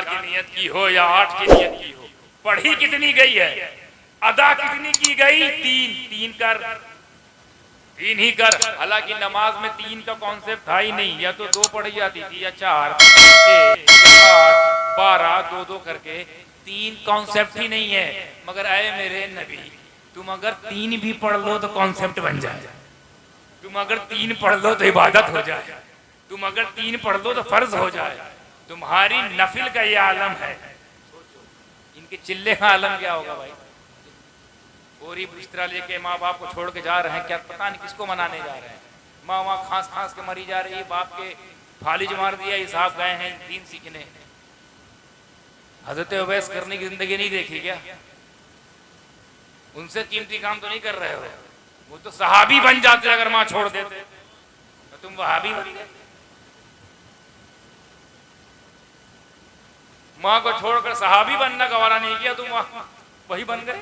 की नियत की हो या 8 की नियत की हो, पढ़ी कितनी गई है, अदा कितनी की गई, तीन ही कर। हालांकि नमाज में 3 का कॉन्सेप्ट था ही नहीं, या तो 2 पढ़ी जाती थी या 4, 1, 8, 12, 2 करके 3 कॉन्सेप्ट ही नहीं है। मगर आए मेरे नबी, तुम अगर 3 भी पढ़ लो तो कॉन्सेप्ट बन जाए, तुम अगर 3 पढ़ लो तो इबादत हो जाए, तुम अगर 3 पढ़ लो तो फर्ज हो जाए। तुम्हारी नफिल का ये आलम है, इनके चिल्ले का आलम क्या होगा भाई। पूरी बिस्तरा लेके माँ बाप को छोड़ के जा रहे हैं, क्या पता नहीं किसको मनाने जा रहे हैं। माँ वहाँ खांस के मरी जा रही है, बाप के फालिज मार दिया, ये साहब गए हैं दीन सीखने। हजरत उवैस करने की जिंदगी नहीं देखी क्या? उनसे कीमती काम तो नहीं कर रहे हो, वो तो सहाबी बन जाते अगर माँ छोड़ देते, तो तुम वहाबी बन गए। माँ को छोड़कर सहाबी बनना गवारा नहीं किया, तुम वही बन गए।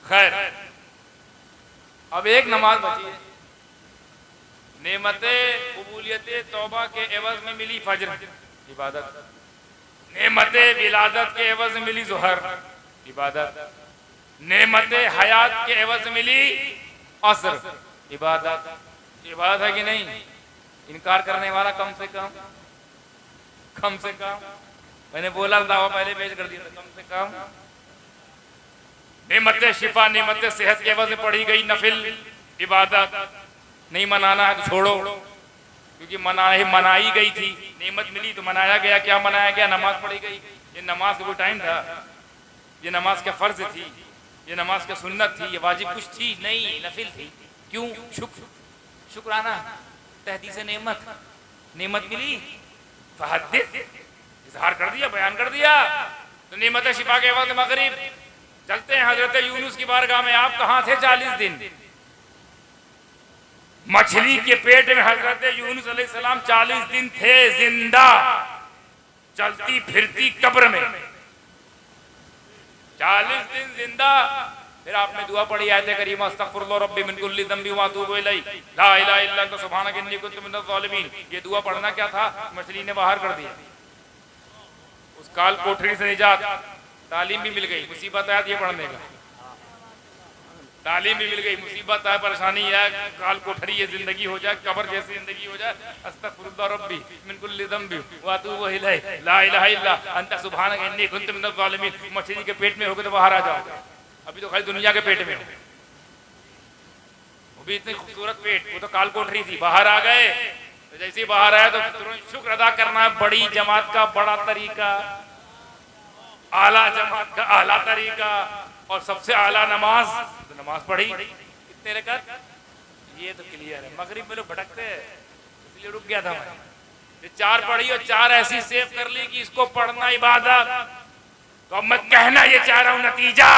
खैर, अब एक नमाज बची है। नेमते कबूलियत तौबा के एवज में मिली फजर इबादत, नेमते विलादत के एवज में मिली ज़ोहर इबादत, नेमते हयात के एवज में मिली असर इबादत। इबादत है कि नहीं? इनकार करने वाला कम से कम मैंने बोला दावा पहले पेश कर दिया, कम से कम नेमत शिफा, नेमत सेहत के एवज में पढ़ी गई नफिल इबादत। नहीं मनाना है तो छोड़ो, क्योंकि मनाई गई थी, नेमत मिली तो मनाया गया। क्या मनाया गया? नमाज पढ़ी गई। ये नमाज का कोई टाइम था? ये नमाज का फर्ज थी? ये नमाज का सुन्नत थी? ये वाजिब कुछ थी? नहीं, नफिल थी। क्यों? शुक्राना, तहदीस नेमत मिली, इजहार कर दिया, बयान कर दिया। तो नेमत शिफा के वक्त मगरिब चलते हैं हजरत यूनुस की बारगाह में। आप कहाँ थे 40 दिन? मछली के पेट में हजरत यूनुस अलैहिस्सलाम 40 दिन थे जिंदा, चलती फिरती कब्र में 40 दिन जिंदा। फिर आपने दुआ पढ़ी आयत करीमा, अस्तगफिरुल्लाह रब्बी मिन कुल्ली ज़ंबि व अतूबु इलैहि ला इलाहा इल्ला अंता सुब्हानक इन्नी कुन्तु मिनज़ ज़ालिमीन। ये दुआ पढ़ना क्या था? मछली ने बाहर कर दिया, उस काल कोठरी से निजात, तालीम भी मिल गई। मुसीबत आया ये पढ़ने का, तालीम भी मिल गई। मुसीबत आए, परेशानी है, काल कोठरी ये जिंदगी हो जाए, कब्र जैसी जिंदगी हो जाए। अस्तगफिरुल्लाह रब्बी मिन कुल्ली ज़ंबि व अतूबु इलैहि ला इलाहा इल्ला अंता सुब्हानक इन्नी कुन्तु मिनज़ ज़ालिमीन। मछली के पेट में होगे तो बाहर आ जाओ। अभी तो खाली दुनिया के पेट में हो, वो भी इतनी खूबसूरत पेट, वो तो काल कोठरी थी, बाहर आ गए। तो जैसे ही बाहर आया तो तुरंत शुक्र अदा करना है। बड़ी जमात का बड़ा तरीका, आला जमात का आला तरीका, और सबसे आला नमाज। तो नमाज पढ़ी, कितने रकात? ये तो क्लियर है। मगरिब में लोग भटकते हैं, इसलिए रुक गया था मैं। ये 4 पढ़ी और 4 ऐसी सेव कर ली कि इसको पढ़ना इबादत। तो अब मैं कहना ये चाह रहा हूं नतीजा,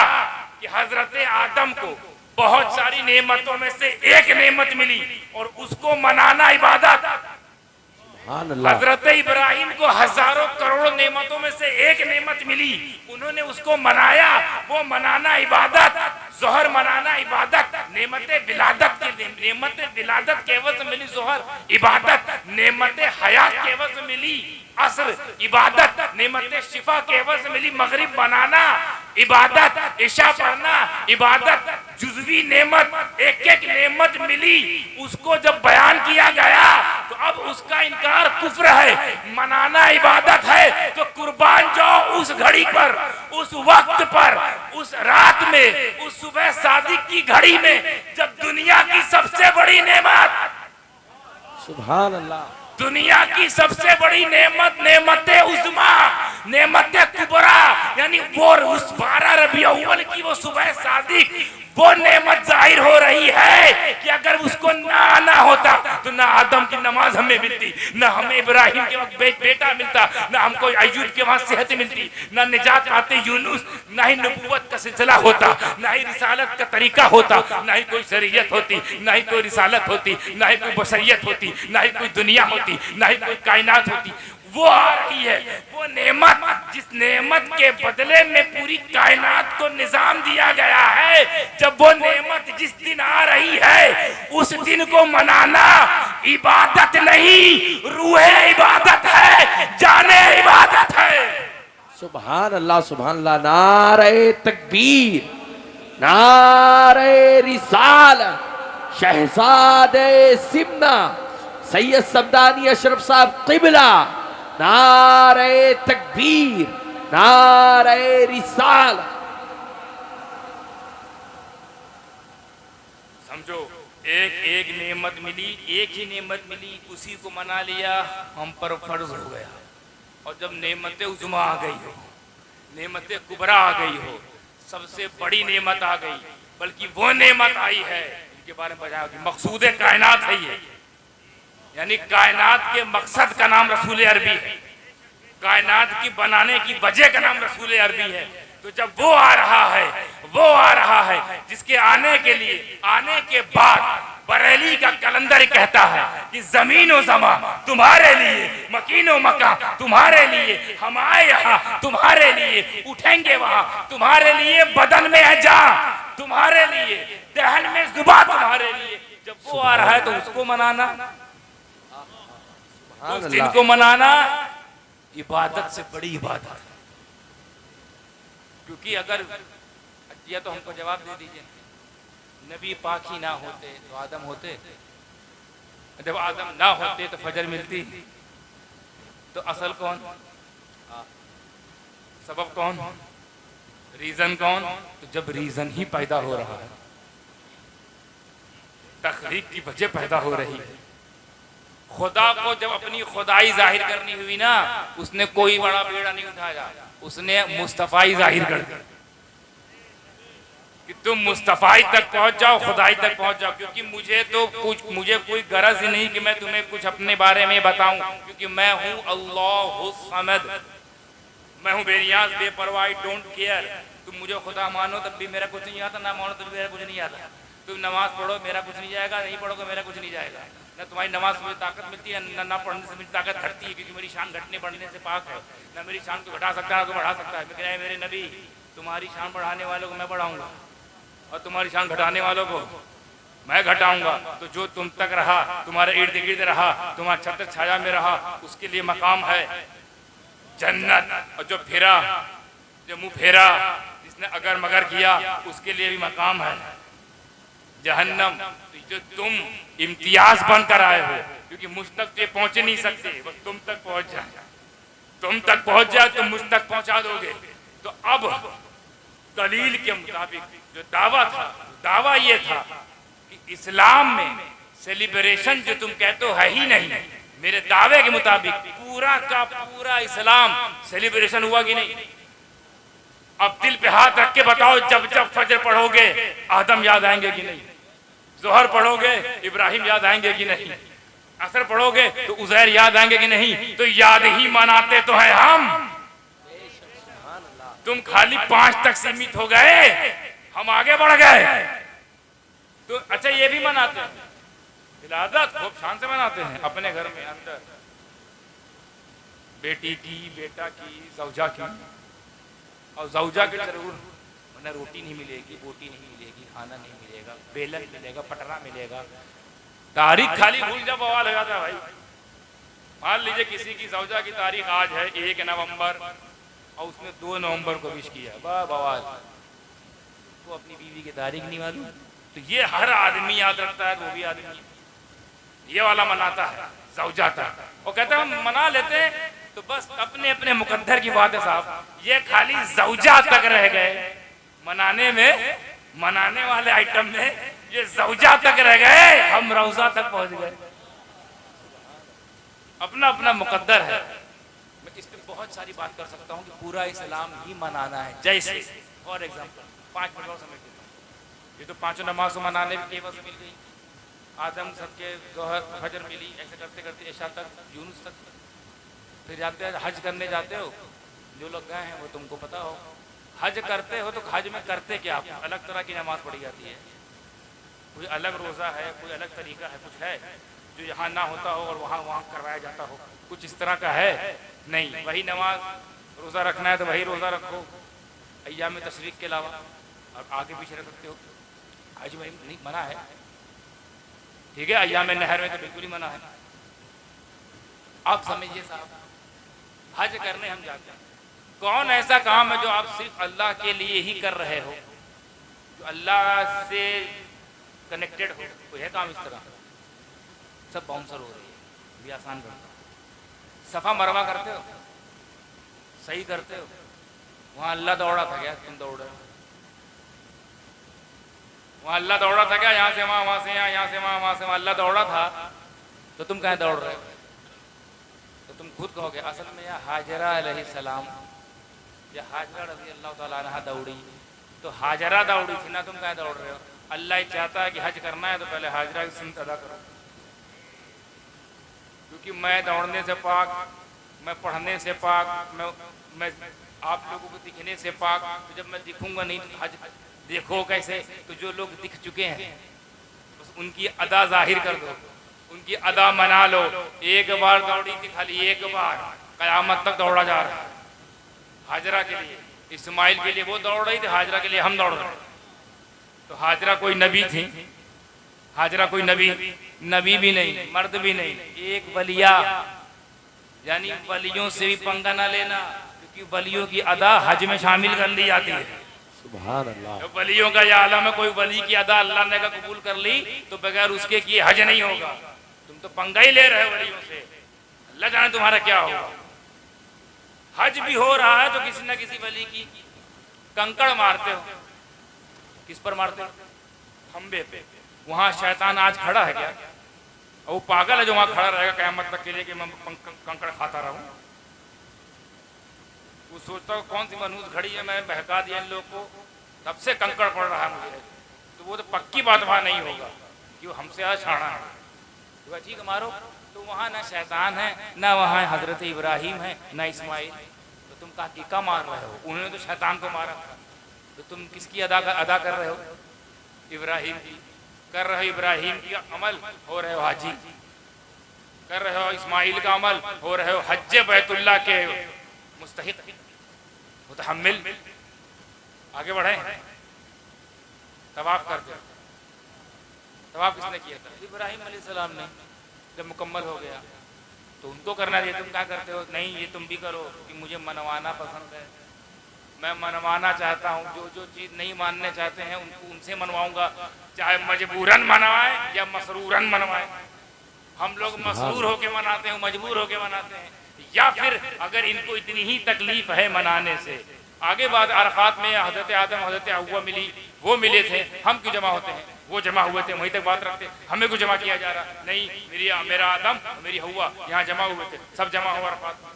कि हजरत आदम को बहुत सारी नेमतों में से एक नेमत मिली और उसको मनाना इबादत। हजरत इब्राहिम को हजारों करोड़ों नेमतों में से एक नेमत मिली, उन्होंने उसको मनाया, वो मनाना इबादत। ज़ोहर मनाना इबादत। नेमत विलादत के एवज मिली ज़ोहर इबादत। नेमत हयात के एवज मिली असर इबादत। नेमत शिफा के एवज मिली मगरिब बनाना इबादत। इशा पढ़ना इबादत। जुज़वी नेमत, एक नेमत मिली, उसको जब बयान किया गया तो अब उसका इनकार कुफ्र है, मनाना इबादत है। तो कुर्बान जाओ उस घड़ी पर, उस वक्त पर, उस रात में, उस सुबह सादिक की घड़ी में, जब दुनिया की सबसे बड़ी नेमत, सुभान अल्लाह, दुनिया की सबसे बड़ी नेमत, नेमत उज़्मा, नेमत कुबरा, यानी वो उस 12 रबी अव्वल की वो सुबह सादिक, वो नेमत जाहिर हो रही है कि अगर उसको ना आना होता तो ना आदम की नमाज हमें मिलती, ना हमें इब्राहिम के वक्त बेटा मिलता, ना हमको अय्यूब के वहां सेहत मिलती, ना निजात पाते यूनुस, ना ही नबूवत का सिलसिला होता, ना ही रिसालत का तरीका होता, ना ही कोई शरीयत होती, ना ही कोई रिसालत होती, ना ही कोई बशरियत होती, ना ही कोई दुनिया होती, ना ही कोई कायनात होती। वो आ रही है, वो नेमत, जिस नेमत के बदले में पूरी कायनात को निजाम दिया गया है। जब वो नेमत जिस दिन आ रही है, उस दिन को मनाना इबादत नहीं, रूहे इबादत है, जाने सुभान अल्लाह नारे तकबीर, नारे रिसालत, शहजादे सिमना सैयद समदानी अशरफ साहब क़िबला, नारे तकबीर, नारे रिसालत। समझो, एक एक नेमत मिली, एक ही नेमत मिली, उसी को मना लिया, हम पर फर्ज हो गया। और जब नेमत उज़्मा आ गई हो, नेमत कुबरा आ गई हो, सबसे बड़ी नेमत आ गई, बल्कि वो नेमत आई है इनके बारे में बताया कि मकसूद कायनात है ये, यानी कायनात के मकसद का नाम रसूल अरबी है, कायनात की बनाने की वजह का नाम रसूल अरबी है। तो जब वो आ रहा है जिसके आने के लिए, आने के बाद बरेली का कलंदर कहता है कि जमीन और समा तुम्हारे लिए, मकीन और मकान तुम्हारे लिए, हम आए यहाँ तुम्हारे लिए, उठेंगे वहां तुम्हारे लिए, बदन में है जान तुम्हारे लिए, दहन में जुबान तुम्हारे लिए। जब वो आ रहा है तो उसको मनाना, उस दिन को मनाना इबादत से बड़ी इबादत है। क्योंकि अगर या तो हमको जवाब दे दीजिए, नबी पाक ही ना होते तो आदम होते, जब आदम ना होते तो फजर मिलती, तो असल कौन, सबब कौन, रीजन कौन? तो जब रीजन ही पैदा हो रहा है, तखलीक की वजह पैदा हो रही है, खुदा को जब अपनी खुदाई जाहिर करनी हुई ना, उसने कोई बड़ा बेड़ा नहीं उठाया, उसने मुस्तफाई जाहिर कर दी कि तुम मुस्तफाई तक पहुंच जाओ, खुदाई तक पहुंच जाओ। क्योंकि मुझे कोई गरज ही नहीं कि मैं तुम्हें कुछ अपने बारे में बताऊं, क्योंकि मैं हूं अल्लाहुस समद, मैं हूं बेनियाज, बेपरवाह, डोंट केयर। तुम मुझे खुदा मानो तब भी मेरा कुछ नहीं आता, ना मानो तब भी मेरा कुछ नहीं आता। तुम नमाज पढ़ो मेरा कुछ नहीं जाएगा, नहीं पढ़ोगे मेरा कुछ नहीं जाएगा। ना तुम्हारी नमाज से मुझे ताकत मिलती है, ना पढ़ने से मेरी ताकत घटती है, क्योंकि मेरी शान घटने बढ़ने से पाक है। ना मेरी शान को घटा सकता है, ना तो बढ़ा सकता है। मैं कह रहा है मेरे नबी, तुम्हारी शान बढ़ाने वालों को मैं बढ़ाऊंगा और तुम्हारी शान घटाने वालों को मैं घटाऊंगा। तो जो तुम तक रहा, तुम्हारे इर्द गिर्द रहा, तुम्हारा छत्र छाया में रहा, उसके लिए मकाम है जन्नत। और जो फिरा, जो मुंह फेरा, जिसने अगर मगर किया, उसके लिए भी मकाम है जहन्नम। जो तुम इम्तियाज बनकर आए हो, क्योंकि मुझ तक तो पहुंच नहीं सकते, बस तुम तक पहुंच जाए, तुम तक पहुंच जाए तो मुझ तक पहुंचा दोगे। तो अब दलील के मुताबिक जो दावा था, दावा ये था कि इस्लाम में सेलिब्रेशन जो तुम कहते हो है ही नहीं। मेरे दावे के मुताबिक पूरा का पूरा इस्लाम सेलिब्रेशन हुआ कि नहीं? अब दिल पे हाथ रख के बताओ, जब जब फजर पढ़ोगे आदम याद आएंगे कि नहीं? जोहर पढ़ोगे इब्राहिम याद आएंगे कि नहीं? असर पढ़ोगे तो उज़ैर याद आएंगे कि नहीं? तो याद ही मनाते तो है हम। तुम खाली 5 तक सीमित हो गए, हम आगे बढ़ गए। तो अच्छा ये भी मनाते हैं, विलादत खूब शान से मनाते हैं अपने घर में अंदर, बेटी की, बेटा की, ज़ौजा की। और ज़ौजा के जरूर वरना रोटी नहीं मिलेगी, बोटी नहीं मिलेगी, खाना नहीं मिलेगा, बेलन मिलेगा, पटरा मिलेगा। तारीख खाली भूल जा बवाल हो जाता है भाई। मान लीजिए किसी की ज़ौजा की तारीख आज है 1 नवंबर और उसने 2 नवंबर को विश किया, बवाल। तो अपनी बीवी की तारीख नहीं मालूम, तो ये हर आदमी याद रखता है, वो भी आदमी ये वाला मनाता है ज़ौजा था। वो कहता है हम मना लेते हैं, तो बस अपने अपने मुकद्दर की बात है साहब। ये खाली ज़ौजा तक रह गए मनाने में, मनाने वाले आइटम में ये ज़ौजा तक रह गए, हम रौजा तक पहुंच गए। अपना अपना मुकद्दर है। मैं इस पे बहुत सारी बात कर सकता हूँ कि पूरा इस्लाम ही मनाना है। जैसे फॉर एग्जाम्पल 5 मिनट और समय देता हूँ। ये तो 5 नमाज मनाने भी केवल से मिल गई, आदम सबके जोहर फजर मिली, ऐसे करते करते इशा तक, यूनुस तक। फिर जाते हैं हज करने जाते हो, जो लोग गए हैं वो तुमको पता हो। हज करते हो तो हज में करते क्या? अलग तरह की नमाज पढ़ी जाती है, कोई अलग रोज़ा है, कोई अलग तरीका है, कुछ है जो यहाँ ना होता हो और वहाँ करवाया जाता हो, कुछ इस तरह का है नहीं। वही नमाज, रोज़ा रखना है तो वही रोज़ा रखो, अय्याम में तशरीक के अलावा। और आगे पीछे रख सकते हो, हज में नहीं मना है, ठीक है, अय्याम में नहर में तो बिल्कुल ही मना है। आप समझिए साहब, हज करने हम जाते हैं, कौन ऐसा काम है जो आप सिर्फ अल्लाह के लिए ही कर रहे हो, जो अल्लाह से कनेक्टेड हो? कोई है काम इस तरह? सब बाउंसर हो रही है, भी आसान करता। सफा मरवा करते हो, सही करते हो, वहां अल्लाह दौड़ा था क्या? तुम दौड़ रहे हो। वहां अल्लाह दौड़ा था क्या? यहाँ से वहां, वहां से यहाँ, यहाँ से वहां, वहां से वहां अल्लाह दौड़ा था, तो तुम कहाँ दौड़ रहे हो? तो तुम खुद कहोगे असल में यह हाजरा अलैहिस्सलाम या हाजरा रज़ी अल्लाह ताला अन्हा दौड़ी, तो हाजरा दौड़ी थी ना, तुम कहाँ दौड़ रहे हो? अल्लाह ही चाहता है कि हज करना है तो पहले हाजरा की सुन्नत अदा करो, क्योंकि मैं दौड़ने से पाक, मैं पढ़ने से पाक, मैं आप लोगों को दिखने से पाक, तो जब मैं दिखूंगा नहीं तो हज देखो कैसे? तो जो लोग दिख चुके हैं बस उनकी अदा जाहिर कर दो, उनकी अदा मना लो। एक बार दौड़ी थी, खाली एक बार, कयामत तक दौड़ा जा रहा है हाजरा के लिए, इस्माइल के लिए वो दौड़ रही थी, हाजरा के लिए हम दौड़ रहे। तो हाजरा कोई नबी थी? हाजरा कोई नबी भी नहीं, मर्द भी नहीं, एक वलिया, यानी वलियों से भी पंगा ना लेना, क्योंकि वलियों की अदा हज में शामिल कर ली जाती है। सुभान अल्लाह। तो वलियों का यह आलम है, कोई वली की अदा अल्लाह ने का कबूल कर ली तो बगैर उसके किए हज नहीं होगा। तुम तो पंगा ही ले रहे हो वलियों से, अल्लाह जाने तुम्हारा क्या होगा। हज भी हो रहा है तो किसी न किसी वली की कंकड़ मारते हो। किस पर मारते हो? खंबे पे। वहां शैतान आज खड़ा है क्या? और वो पागल है जो वहां खड़ा रहेगा क़यामत तक के लिए कि मैं कंकड़ खाता रहूं। वो सोचता है कौन सी मनहूस घड़ी है, मैं बहका दिया इन लोग को, तब से कंकड़ पड़ रहा है मुझे। तो वो तो पक्की बात वहां नहीं होगा कि वो हमसे आज छाड़ा है, तो ठीक मारो। तो वहाँ ना शैतान है, ना वहाँ हजरत इब्राहिम है, ना इस्माइल। तो तुम का मार रहे हो? उन्होंने तो शैतान को मारा था, तो तुम किसकी अदा कर रहे हो? इब्राहिम की कर रहे हो। इब्राहिम की अमल हो रहे हो हाजी, कर रहे हो इस्माइल का अमल हो रहे हो हज बैतुल्लाह के मुस्तहिक मुतहम्मिल। आगे बढ़े, तवाफ करते। तवाफ किसने किया था? इब्राहिम अलैहिस्सलाम ने। जब मुकम्मल हो गया तो उनको करना चाहिए, तुम क्या करते हो? नहीं, ये तुम भी करो कि मुझे मनवाना पसंद है, मैं मनवाना चाहता हूँ। जो चीज़ नहीं मानने चाहते हैं उनसे मनवाऊंगा, चाहे मजबूरन मनवाए या मसरूरन मनवाए। हम लोग मसरूर होके मनाते हैं, मजबूर होके मनाते हैं, या फिर अगर इनको इतनी ही तकलीफ है मनाने से। आगे बात अरफात में हजरत आदम हजरत हव्वा मिली, वो मिले थे, हम क्यों जमा होते हैं? वो जमा हुए थे, वहीं तक बात रखते, हमें क्यों जमा किया जा रहा? नहीं, मेरा आदम मेरी हव्वा यहाँ जमा हुए थे, सब जमा हुआ अरफात में,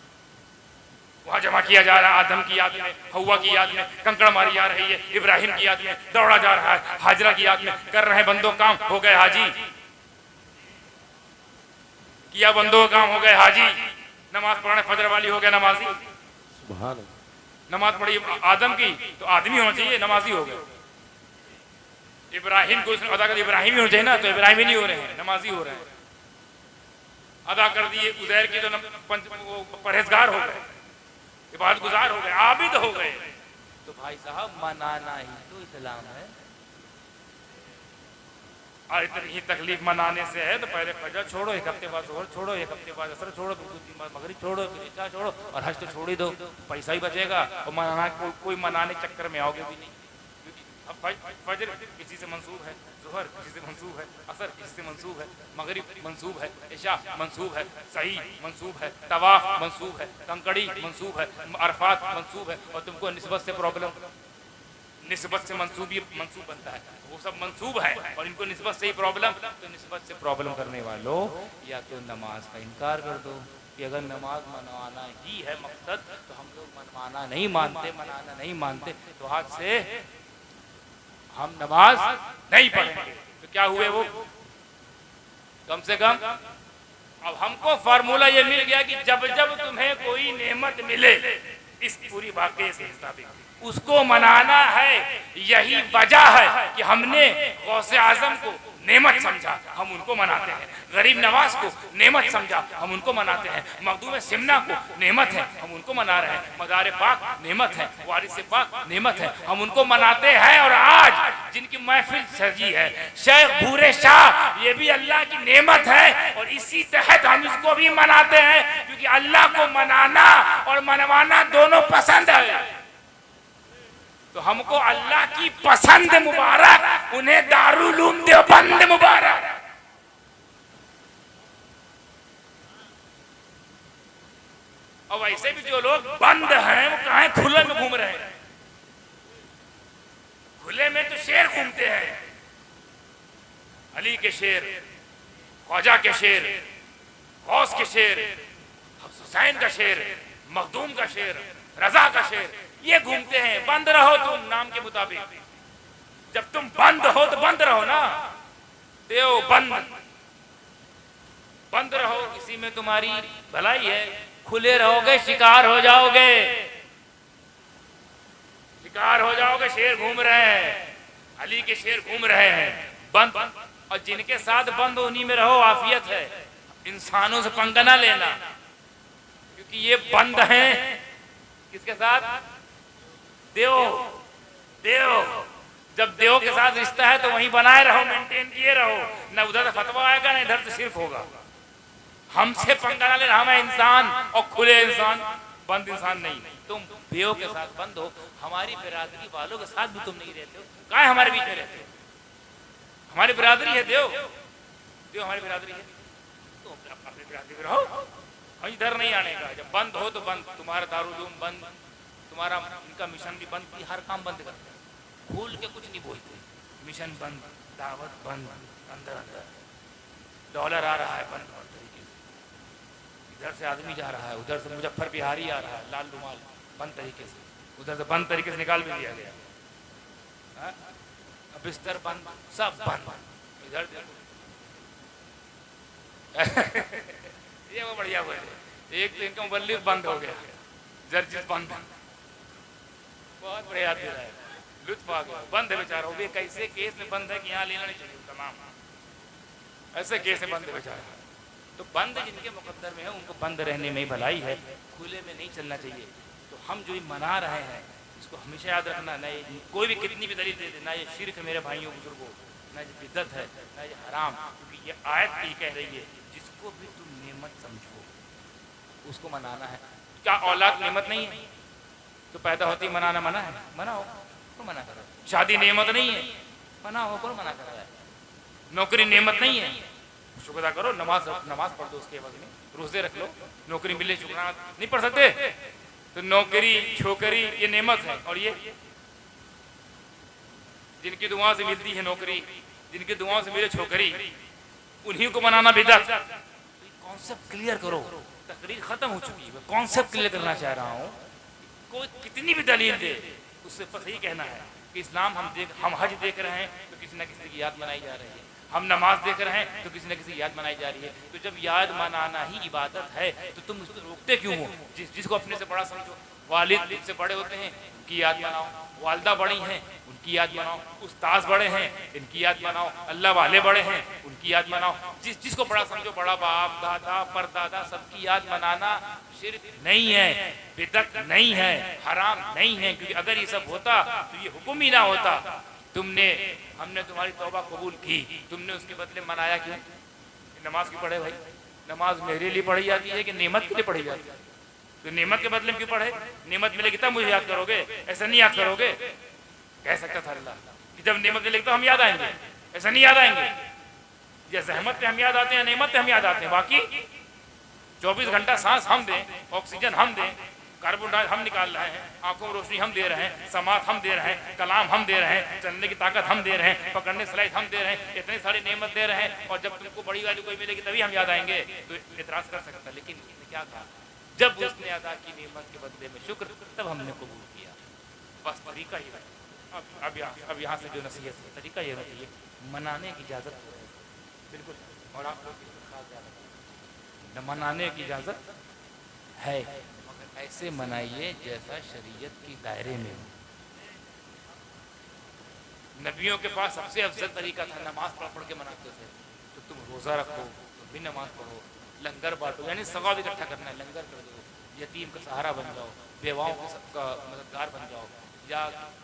वहाँ जमा किया जा रहा है। आदम की याद में, हव्वा की याद में कंकड़ मारी जा रही है, इब्राहिम की याद में दौड़ा जा रहा है, हाजरा की याद में कर रहे हैं बंदों काम। हो गए हाजी, किया बंदों काम, हो गए हाजी। नमाज पढ़ने फजर वाली हो गए नमाजी। सुभान अल्लाह। नमाज पढ़ी आदम की तो आदमी होना चाहिए, नमाजी हो गए। इब्राहिम को उसने अदा कर, इब्राहिम ही होना चाहिए ना, तो इब्राहिम ही नहीं हो रहे हैं, नमाजी हो रहे हैं। अदा कर दिए उज़ैर की तो परहेजगार हो गए, इबादत गुजार हो गए, आबिद हो गए। तो भाई साहब मनाना ही तो इस्लाम है। और इतनी ही तकलीफ मनाने से है तो पहले फजर छोड़ो, एक हफ्ते बाद जोहर छोड़ो, एक हफ्ते बाद असर छोड़ो, फिर 2-3 बाद मगरिब छोड़ो, फिर इशा छोड़ो, और हज तो छोड़ ही दो, पैसा ही बचेगा। और मनाना कोई मनाने चक्कर में आओगे भी नहीं। अब फजर किसी से मंसूब है, जोहर किसी से मंसूब है, असर किसी से मंसूब है, मगरिब मंसूब है, इशा मंसूब है, सही मंसूब है, तवाफ मंसूब है, कंकड़ी मंसूब है, अरफात मंसूब है। और तुमको निस्बत से प्रॉब्लम, निस्बत से मंसूब बनता है, वो सब मंसूब है, और इनको निस्बत से ही प्रॉब्लम। तो निस्बत से प्रॉब्लम करने वालों या तो नमाज का इनकार कर दो कि अगर नमाज मनवाना ही है मकसद, तो हम लोग मनवाना नहीं मानते, मनाना नहीं मानते, तो आज से हम नमाज नहीं पढ़ेंगे। तो क्या हुए वो? कम से कम अब हमको फार्मूला ये मिल गया कि जब जब तुम्हें कोई नेमत मिले इस पूरी वाकये से उसको मनाना है। यही वजह है कि हमने गौसे आजम को नेमत समझा, हम उनको मनाते हैं। गरीब नवाज को नेमत समझा, हम उनको मनाते हैं। मखदूम सिमना को नेमत है, हम उनको मना रहे हैं। मज़ार पाक नेमत है, वारिस पाक नेमत है, हम उनको मनाते हैं। और आज जिनकी महफिल सजी है शेख भूरे शाह, ये भी अल्लाह की नेमत है और इसी तहत हम इसको भी मनाते हैं, क्योंकि अल्लाह को मनाना और मनवाना दोनों पसंद है। तो हमको अल्लाह की पसंद मुबारक, उन्हें दारुल उलूम देवबंद मुबारक। और वैसे भी जो लोग बंद हैं वो कहाँ खुले में घूम रहे हैं। खुले में तो शेर घूमते हैं, अली के शेर, ख्वाजा के शेर, गौस के शेर, हुसैन का शेर, मखदूम का शेर, रजा का शेर, ये घूमते हैं। बंद रहो तुम नाम के मुताबिक। जब तुम बंद हो तो बंद रहो ना, देव बंद, बंद रहो, इसी में तुम्हारी भलाई है। खुले रहोगे शिकार हो जाओगे, शिकार हो जाओगे। शेर घूम रहे हैं, अली के शेर घूम रहे हैं, बंद। और जिनके साथ बंद उन्हीं में रहो, आफियत है। इंसानों से पंगा ना लेना, क्योंकि ये बंद हैं किसके साथ? देव। देव, जब देव के साथ रिश्ता है तो वहीं बनाए रहो, मेंटेन किए रहो। न उधर से फतवा आएगा न इधर से शिर्क होगा। हमसे पंगा ना लेना, हम इंसान और खुले इंसान, बंद इंसान नहीं। तुम देव के साथ बंद हो, हमारी बिरादरी वालों के साथ भी तुम नहीं रहते हो। कहाँ है हमारे बीच में रहते हो? हमारी बिरादरी है देव, देव हमारी बिरादरी है, तो अपनी बिरादरी में रहो, हम इधर नहीं आने का। जब बंद हो तो बंद, तुम्हारा दारुल बंद, तुम्हारा इनका मिशन भी बंद, हर काम बंद करते हैं। खोल के कुछ नहीं बोलते, मिशन बंद, दावत बंद, अंदर अंदर डॉलर आ रहा है बंद तरीके से, इधर से आदमी जा रहा है, उधर से मुजफ्फर बिहारी आ रहा है लाल रुमाल, बंद तरीके से, उधर से बंद तरीके से निकाल भी दिया गया। बिस्तर बंद, सब बंद, इधर ये वो बढ़िया बोले। एक तो इनका मुबल्लिग बंद हो गया, जर्जिस बंद, बहुत बढ़िया याद दे रहा है, लुत्फ आ गया। बंद है बेचारा, वो भी कैसे केस में बंद है कि यहाँ लेना नहीं चाहिए, तमाम ऐसे केस में बंद है बेचारा। तो बंद जिनके मुकद्दर में है उनको बंद रहने में ही भलाई है, खुले में नहीं चलना चाहिए। तो हम जो मना रहे हैं इसको हमेशा याद रखना, ना ये कोई भी कितनी भी दलील दे दे, ना ये शिर्क है मेरे भाइयों बुजुर्गों, ना ये बिदअत है, ना ये हराम, क्योंकि ये आयत ही कह रही है जिसको भी तुम नेमत समझो उसको मनाना है। क्या औलाद नेमत नहीं है? तो पैदा होती मनाना मना है? मनाओ, कौन मना कर रहा है? शादी नेमत नहीं है? मनाओ, कौन मना कर रहा है? नौकरी नेमत नहीं है? शुक्र करो, नमाज पढ़ दो उसके बाद में, रोजे रख लो, नौकरी मिले शुक्राना नहीं पढ़ सकते? तो नौकरी छोकरी ये नेमत है, और ये जिनकी दुआ से मिलती है नौकरी, जिनकी दुआ से मिले छोकरी, उन्हीं को मनाना बिदअत। कॉन्सेप्ट क्लियर करो, तकरीर खत्म हो चुकी है, कॉन्सेप्ट क्लियर करना चाह रहा हूँ। कोई कितनी भी दलील दे उससे बस यही कहना है कि इस्लाम हम हज देख रहे हैं तो किसी न किसी की याद मनाई जा रही है, हम नमाज देख रहे हैं तो किसी न किसी की याद मनाई जा रही है। तो जब याद मनाना ही इबादत है तो तुम उसको रोकते क्यों हो? जिसको अपने से बड़ा समझो, वालिद से बड़े होते हैं उनकी याद मनाओ, वालदा बड़ी हैं उनकी याद मनाओ, उस्ताद बड़े हैं इनकी याद मनाओ, अल्लाह वाले बड़े हैं उनकी याद मनाओ। जिसको बड़ा समझो, बड़ा बाप दादा परदादा सबकी याद मनाना शिर्क नहीं है, बिदअत नहीं है, हराम नहीं है। क्योंकि अगर ये सब होता तो ये हुक्म ही ना होता। हमने तुम्हारी तौबा कबूल की, तुमने उसके बदले मनाया क्यों? नमाज क्यों पढ़े भाई? नमाज मेरे लिए पढ़ी जाती है कि नेमत के लिए पढ़ी जाती है? तो नेमत के बदले में क्यों पढ़े? नेमत मिलेगी तब मुझे याद करोगे, ऐसा नहीं याद करोगे। कह सकता था अल्लाह कि जब नेमत मिलेगी तो हम याद आएंगे, ऐसा नहीं याद आएंगे। ये जहमत पे हम याद आते हैं, नेमत पे हम याद आते हैं। बाकी 24 घंटा सांस हम दें, ऑक्सीजन हम दें, कार्बन डाइऑक्साइड हम निकाल रहे हैं, आंखों में रोशनी हम दे रहे हैं, समात हम दे रहे हैं, कलाम हम दे रहे हैं, चलने की ताकत हम दे रहे हैं, पकड़ने सलाहियत हम दे रहे हैं, इतने सारी नेमत दे रहे हैं। और जब तुमको बड़ी वाली कोई मिलेगी तभी हम याद आएंगे, तो इतराज कर सकता। लेकिन क्या कहा? जब उसने अदा की नेमत के बदले में शुक्र, तब हमने कबूल किया। बस तरीका ही है। अब यहाँ से जो नसीहत है, तरीका ये होना चाहिए, मनाने की इजाज़त बिल्कुल, और आप लोग न मनाने की इजाज़त है, मगर ऐसे मनाइए जैसा शरीयत की दायरे में हो। नबियों के पास सबसे अफजल तरीका था, नमाज पढ़ पढ़ के मनाते थे। तो तुम रोज़ा रखो, तुम भी नमाज पढ़ो, लंगर बांटो, यानी सवाब इकट्ठा करना है, लंगर कर दो, यतीम का सहारा बन जाओ, बेवाओं का मददगार बन जाओ, या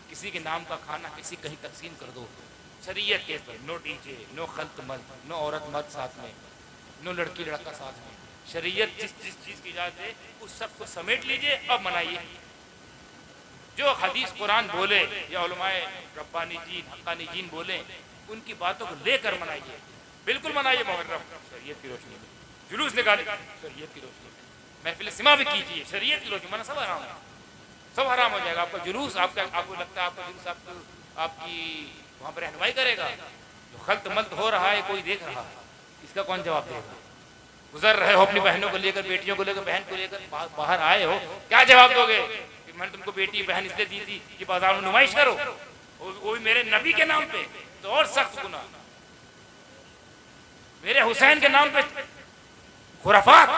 किसी के नाम का खाना किसी कहीं तकसीम कर दो। शरीयत के पर नो डीजे, नो खल्त मर्द, नो औरत मर्द साथ में, नो लड़की लड़का साथ में। शरीयत जिस जिस चीज़ की इजाज़त है उस सब को समेट लीजिए, अब मनाइए। जो हदीस कुरान बोले या उलमाए रब्बानी जीन हक्कानी जीन बोले, उनकी बातों को लेकर मनाइए, बिल्कुल मनाइए। मुहर्रम शरीयत की रोशनी में, जुलूस निकालिए शरीयत की रोशनी में, महफिल सिमा भी कीजिए शरीयत की रोशनी में, सब हराम है, सब हराम हो जाएगा। आपका जुलूस, आपको लगता है आपका जुलूस आपकी वहाँ पर रहनुमाई करेगा? जो खल्त मल्त हो रहा है कोई देख रहा है, इसका कौन जवाब देगा? गुजर रहे हो अपनी बहनों को लेकर, बेटियों को लेकर, बहन को लेकर बाहर आए हो, क्या जवाब दोगे? कि मैंने तुमको बेटी बहन इसलिए दी थी कि बाजार में नुमाइश करो, वो भी मेरे नबी के नाम पे, तो और सख्त गुनाह। मेरे हुसैन के नाम पे खुराफात,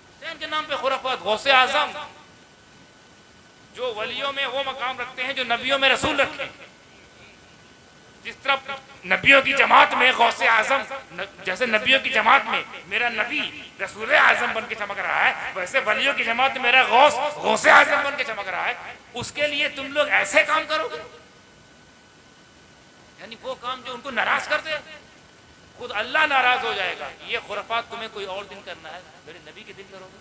हुसैन के नाम पे खुराफात। गौसे आजम जो वलियों में वो मकाम रखते हैं जो नबियों में रसूल रखे। जिस तरह नबियों की जमात में गौसे आजम, जैसे नबियों की जमात में मेरा नबी रसूल आजम बन के चमक रहा है, वैसे वलियों की जमात में मेरा गौसे आजम बन के चमक रहा है। उसके लिए तुम लोग ऐसे काम करोगे, यानी वो काम जो उनको नाराज कर दे, खुद अल्लाह नाराज हो जाएगा। ये खुराफात तुम्हें कोई और दिन करना है, मेरे नबी के दिन करोगे।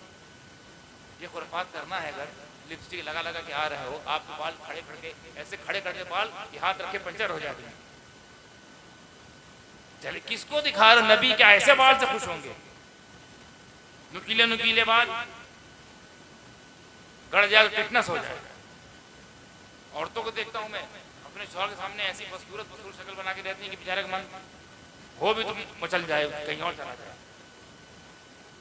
ये खुराफात करना है, अगर लिपस्टिक लगा लगा के आ रहे हो, आपके बाल खड़े करके ऐसे खड़े करके बाल ये हाथ रखे पंचर हो जाते हैं, चले किसको दिखा रहे हो? नबी क्या ऐसे बाल से खुश होंगे? नुकीले नुकीले बाल गड़ जाए तो टिटनेस हो जाएगा। औरतों को देखता हूं मैं अपने शौहर के सामने ऐसी बदसूरत शक्ल बना के रहती है कि बेचारे का मन हो भी तुम मचल जाए, कहीं और चला जाए।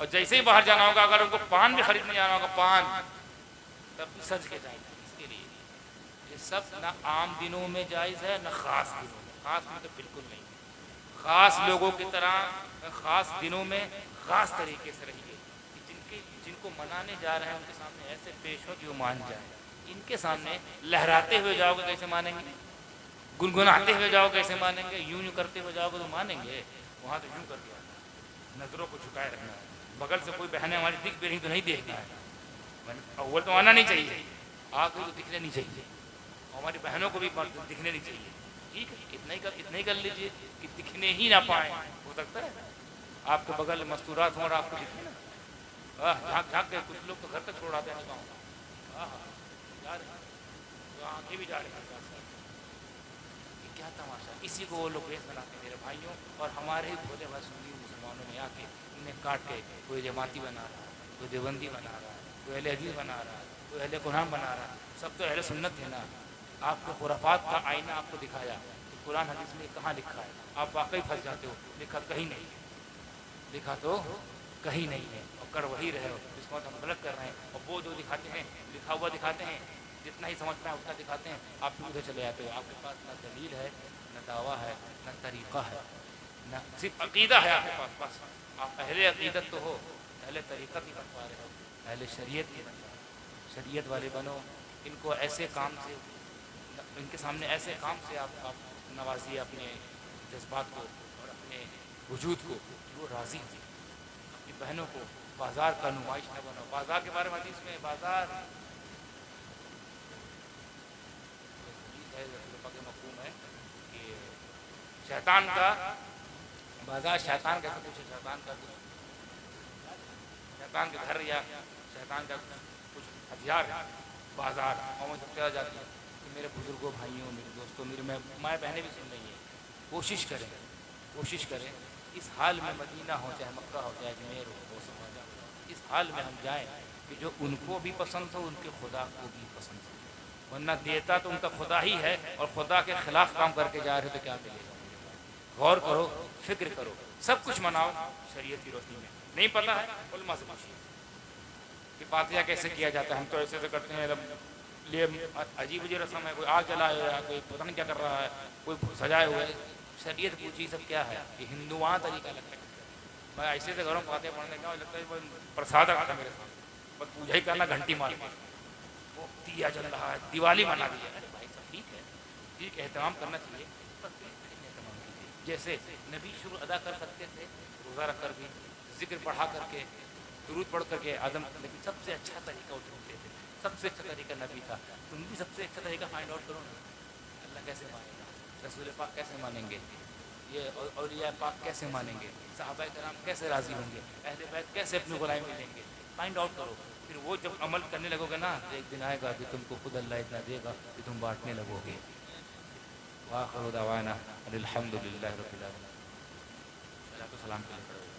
और जैसे ही बाहर जाना होगा, अगर उनको पान भी खरीदने जाना होगा, पान तब भी सज के जाएंगे। इसके लिए ये सब ना आम दिनों में जायज़ है, ना खास दिनों में। खास में तो बिल्कुल नहीं। खास लोगों की तरह खास दिनों में खास तरीके से रहिए। जिनको मनाने जा रहे हैं उनके सामने ऐसे पेश हो कि वो मान जाए। इनके सामने लहराते हुए जाओगे कैसे मानेंगे? गुनगुनाते हुए जाओ कैसे मानेंगे? यूं यूं करते हुए जाओगे तो मानेंगे? वहाँ तो यूं कर दिया, नजरों को झुकाए रखना है। बगल से कोई बहनें हमारी दिख भी रही तो नहीं देखना है। अव्वल तो आना नहीं चाहिए, आगे तो दिखने नहीं चाहिए, हमारी बहनों को भी दिखने नहीं चाहिए। ठीक है, इतना ही कर लीजिए कि दिखने ही ना पाए। हो सकता है आपके बगल में मस्तूरात हो और आपको दिखे ना, झाँक झाँक के कुछ लोग तो घर तक छोड़ आते हैं गाँव, आंखें भी जा रही हैं। क्या तमाशा, इसी को वो लोग बेस बनाते हैं मेरे भाइयों। और हमारे ही भोले भाई सुन्नी मुसलमानों में आके इन्हें काट के कोई जमाती बना रहा है, कोई देवबंदी बना रहा है, कोई अहले हदीस बना रहा है, कोई अहले कुरान बना रहा है। सब तो अहले सुन्नत है ना। आपको खुराफात का आईना आपको दिखाया तो कुरान हदीस में कहाँ लिखा है? आप वाकई फंस जाते हो। लिखा कहीं नहीं, लिखा तो कहीं नहीं है, और कर वही रहे हो जिसको हम गलत कर रहे हैं। और वो जो दिखाते हैं लिखा हुआ दिखाते हैं, जितना ही समझ पाए उतना दिखाते हैं, आप भी उधर चले जाते हो। आपके पास ना दलील है, न दावा है, न तरीक़ा है, न सिर्फ अकीदा है आपके पास। बस आप अहले अकीदत तो हो, अहले तरीक़त ही बन पा रहे हो, अहले शरीयत ही बन पा रहे हो। शरीयत वाले बनो। इनको ऐसे काम से, इनके सामने ऐसे काम से आप नवाजिए अपने जज्बात को और अपने वजूद को, वो राज़ी हो। अपनी बहनों को बाज़ार का नुमाइश न बनाओ। बाज़ार के बारे में हदीस में बाज़ार मफ़हूम है कि शैतान का बाज़ार, शैतान कैसे पूछे, शैतान के घर या शैतान का कुछ हथियार है बाज़ार। और मुझे चला जाती है कि मेरे बुजुर्गों, भाइयों, मेरे दोस्तों, मेरी माएँ बहनें भी सुन रही हैं, कोशिश करें इस हाल में मदीना हो, चाहे मक्का हो, चाहे अजमेर हो, इस हाल में हम जाएं कि जो उनको भी पसंद हो, उनके खुदा को भी पसंद हो। वरना देता तो उनका खुदा ही है, और खुदा के खिलाफ काम करके जा रहे हो तो क्या मिलेगा? गौर करो, फिक्र करो, सब कुछ मनाओ शरीयत की रोशनी में। नहीं पता है उलमा से पूछिए कि फातिहा कैसे किया जाता है। हम तो ऐसे ऐसे करते हैं, लिए अजीब अजीब रस्म है, कोई आग जलाए हुआ है, कोई पता नहीं क्या कर रहा है, कोई सजाए हुए है। शरीयत पूछी सब क्या है? ये हिंदुआ तरीका लगता है। मैं ऐसे से घरों में फातिहा पढ़ने का लगता है प्रसाद आता मेरे सामने, बस पूजा ही करना, घंटी मार के वो दिया जल रहा है, दिवाली मना दी है। अरे भाई सब ठीक है, ठीक एहतमाम करना चाहिए, पर बेहतरीन एहतमाम कीजिए। जैसे नबी शुरू अदा कर सकते थे रोज़ा रख कर भी, जिक्र बढ़ा करके, दुरूद पढ़ करके आदम, लेकिन सबसे अच्छा तरीका वो ढूंढते थे, सबसे अच्छा तरीका नबी था। तुम भी सबसे अच्छा तरीका फाइंड आउट करो ना। अल्लाह कैसे मानेगा, रसूल पाक कैसे मानेंगे, ये औलिया पाक कैसे मानेंगे, सहाबा कराम कैसे राज़ी होंगे, अहले बैत कैसे अपनी गुलामी में लेंगे, फाइंड आउट करो। फिर वो जब अमल करने लगोगे ना, तो एक दिन आएगा कि तुमको खुद अल्लाह इतना देगा कि तुम बांटने लगोगे। वाखिरु दवाना अनिल हम्दुलिल्लाहि रब्बिल आलमीन। सलातो सलाम के लिए खड़े हो।